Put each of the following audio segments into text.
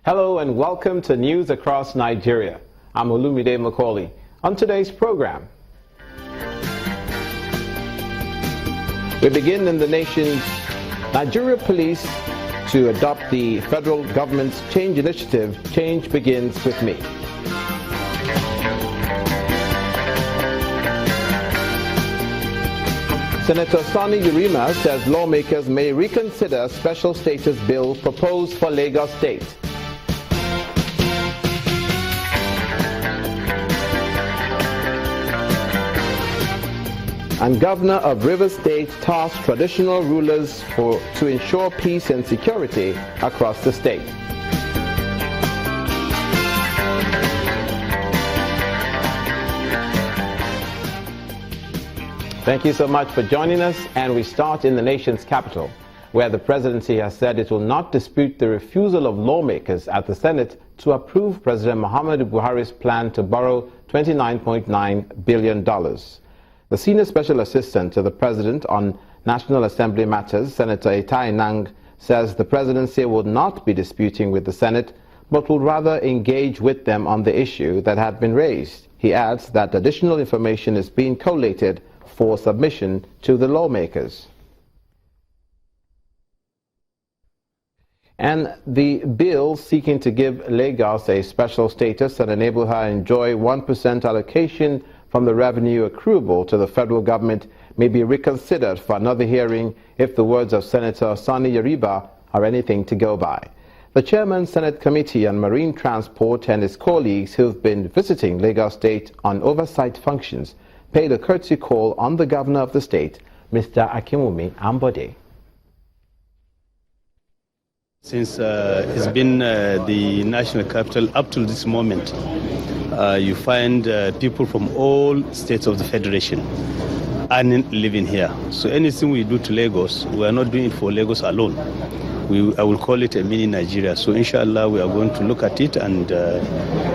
Hello and welcome to News Across Nigeria. I'm Olumide Macaulay. On today's program, we begin in the nation's Nigeria police to adopt the federal government's change initiative, Change Begins With Me. Senator Sani Yerima says lawmakers may reconsider special status bill proposed for Lagos State. And Governor of Rivers State tasked traditional rulers to ensure peace and security across the state. Thank you so much for joining us, and we start in the nation's capital, where the presidency has said it will not dispute the refusal of lawmakers at the Senate to approve President Muhammadu Buhari's plan to borrow $29.9 billion. The senior special assistant to the president on National Assembly matters, Senator Itai Nang, says the presidency will not be disputing with the Senate, but will rather engage with them on the issue that had been raised. He adds that additional information is being collated for submission to the lawmakers. And the bill seeking to give Lagos a special status and enable her enjoy 1% allocation from the revenue accruable to the federal government may be reconsidered for another hearing if the words of Senator Sani Yerima are anything to go by. The chairman, Senate Committee on Marine Transport, and his colleagues who've been visiting Lagos State on oversight functions paid a courtesy call on the governor of the state, Mr. Akinwumi Ambode. Since it's been the national capital up to this moment, you find people from all states of the federation and living here. So anything we do to Lagos, we are not doing it for Lagos alone. I will call it a mini Nigeria. So inshallah, we are going to look at it, and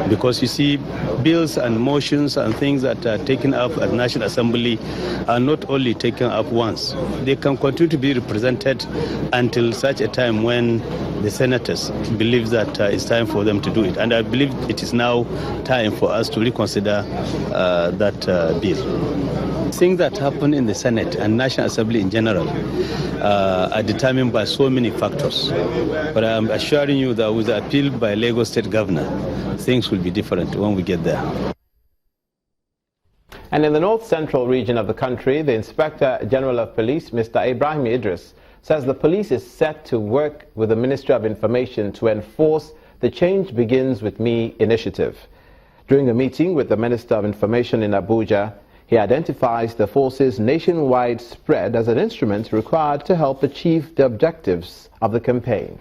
because you see, bills and motions and things that are taken up at National Assembly are not only taken up once. They can continue to be represented until such a time when the senators believe that it's time for them to do it. And I believe it is now time for us to reconsider that bill. Things that happen in the Senate and National Assembly in general are determined by so many factors. But I'm assuring you that with the appeal by Lagos State Governor, things will be different when we get there. And in the north-central region of the country, the Inspector General of Police, Mr. Ibrahim Idris, says the police is set to work with the Ministry of Information to enforce the Change Begins With Me initiative. During a meeting with the Minister of Information in Abuja, he identifies the force's nationwide spread as an instrument required to help achieve the objectives of the campaign.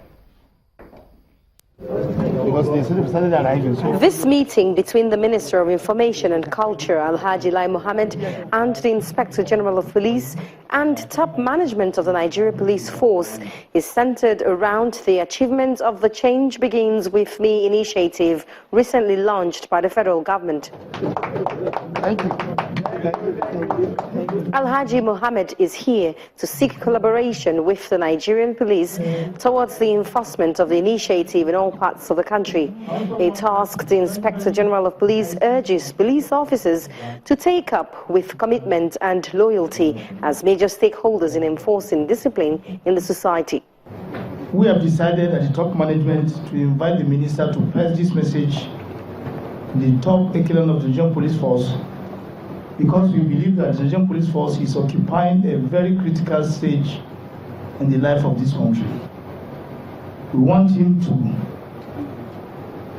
This meeting between the Minister of Information and Culture, Alhaji Lai Mohammed, and the Inspector General of Police and top management of the Nigeria Police Force is centered around the achievement of the Change Begins With Me initiative recently launched by the federal government. Thank you. Alhaji Mohammed is here to seek collaboration with the Nigerian police towards the enforcement of the initiative in all parts of the country. A task the Inspector General of Police urges police officers to take up with commitment and loyalty as major stakeholders in enforcing discipline in the society. We have decided at the top management to invite the minister to press this message in the top echelon of the Nigerian Police Force, because we believe that the Nigerian Police Force is occupying a very critical stage in the life of this country. We want him to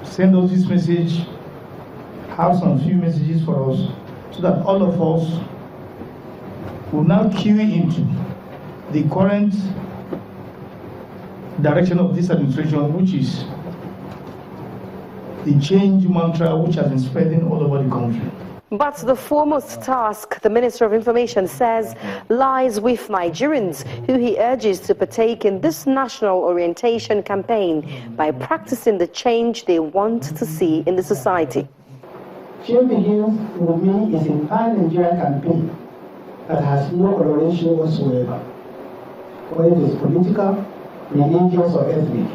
send us this message, have some few messages for us, so that all of us will now key into the current direction of this administration, which is the change mantra which has been spreading all over the country. But the foremost task, the Minister of Information says, lies with Nigerians, who he urges to partake in this national orientation campaign by practicing the change they want to see in the society. Change Begins With Me is a pan-Nigerian campaign that has no coloration whatsoever, whether it is political, religious, or ethnic.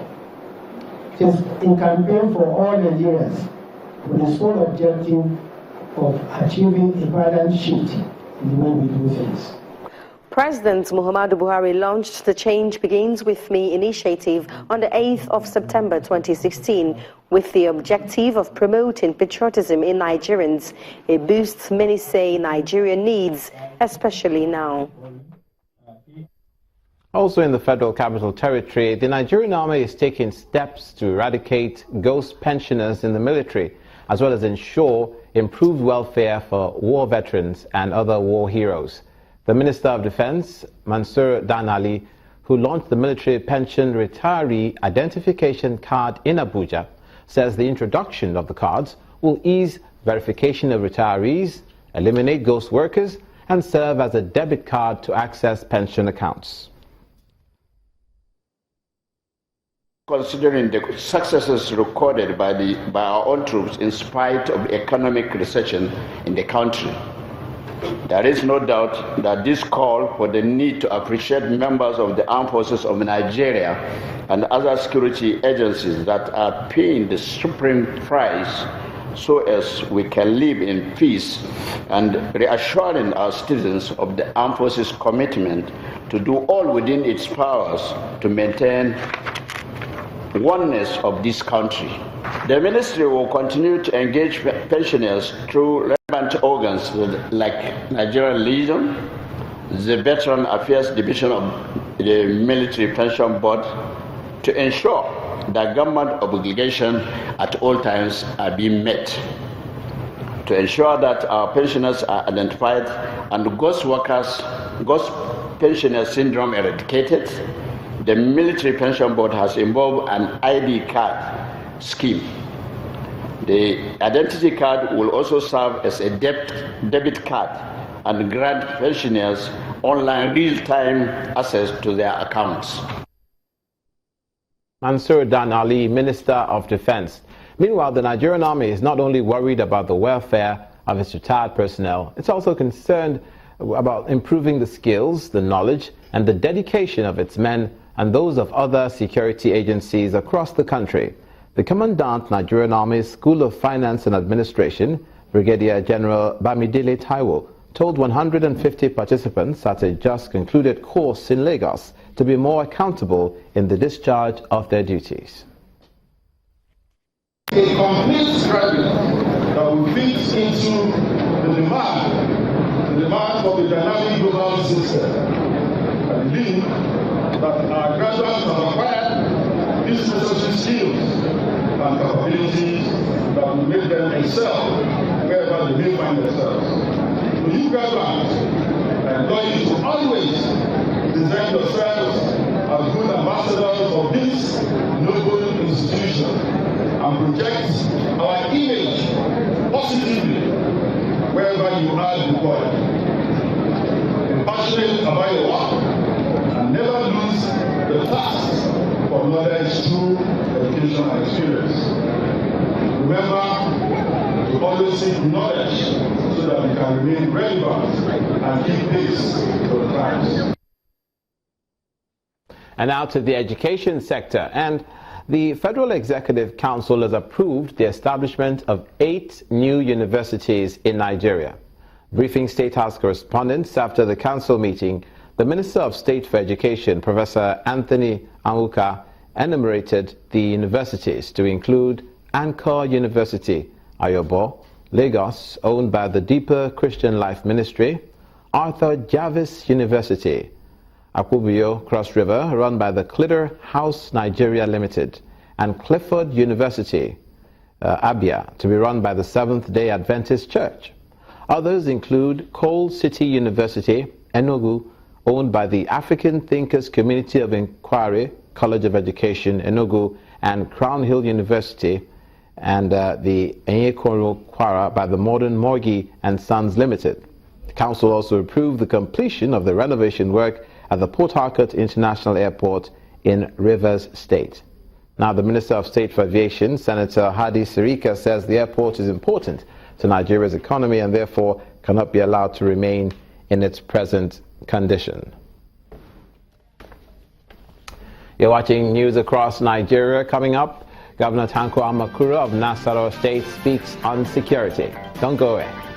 It is in campaign for all Nigerians with the sole objective of achieving a paradigm shift in the way we do things. President Muhammadu Buhari launched the Change Begins With Me initiative on the 8th of September 2016 with the objective of promoting patriotism in Nigerians, a boost many say Nigeria needs, especially now. Also in the Federal Capital Territory, the Nigerian Army is taking steps to eradicate ghost pensioners in the military, as well as ensure improved welfare for war veterans and other war heroes. The Minister of Defense, Mansur Dan Ali, who launched the Military Pension Retiree Identification Card in Abuja, says the introduction of the cards will ease verification of retirees, eliminate ghost workers, and serve as a debit card to access pension accounts. Considering the successes recorded by our own troops in spite of economic recession in the country, there is no doubt that this call for the need to appreciate members of the armed forces of Nigeria and other security agencies that are paying the supreme price so as we can live in peace, and reassuring our citizens of the armed forces' commitment to do all within its powers to maintain oneness of this country. The ministry will continue to engage pensioners through relevant organs like Nigerian Legion, the Veteran Affairs Division of the Military Pension Board, to ensure that government obligations at all times are being met, to ensure that our pensioners are identified and ghost pensioner syndrome eradicated. The Military Pension Board has involved an ID card scheme. The identity card will also serve as a debit card and grant pensioners online real-time access to their accounts. Mansur Dan Ali, Minister of Defense. Meanwhile, the Nigerian Army is not only worried about the welfare of its retired personnel, it's also concerned about improving the skills, the knowledge, and the dedication of its men and those of other security agencies across the country. The Commandant, Nigerian Army School of Finance and Administration, Brigadier General Bamidele Taiwo, told 150 participants at a just concluded course in Lagos to be more accountable in the discharge of their duties. A complete strategy that will fit into the demand of the dynamic global system. I believe that our graduates have acquired these necessary skills and capabilities that will make them excel wherever they may find themselves. So you graduates, I implore you to always present yourselves as good ambassadors of this noble institution and project our image positively wherever you are deployed. Be passionate about your work and never lose the task for knowledge through education and experience. Remember to always seek knowledge so that we can remain relevant and keep pace with the times. And now to the education sector. And the Federal Executive Council has approved the establishment of 8 new universities in Nigeria. Briefing State House correspondents after the council meeting, the Minister of State for Education, Professor Anthony Anwuka, enumerated the universities to include Anchor University, Ayobo, Lagos, owned by the Deeper Christian Life Ministry, Arthur Jarvis University, Akubio Cross River, run by the Clitter House Nigeria Limited, and Clifford University, Abia, to be run by the Seventh-day Adventist Church. Others include Coal City University, Enugu, owned by the African Thinkers Community of Inquiry, College of Education, Enugu, and Crown Hill University, and the Enyekoro Kwara by the Modern Morgi and Sons Limited. The council also approved the completion of the renovation work at the Port Harcourt International Airport in Rivers State. Now, the Minister of State for Aviation, Senator Hadi Sirika, says the airport is important to Nigeria's economy and therefore cannot be allowed to remain in its present condition. You're watching news across Nigeria. Coming up, Governor Tanko Amakura of Nasarawa State speaks on security. Don't go away.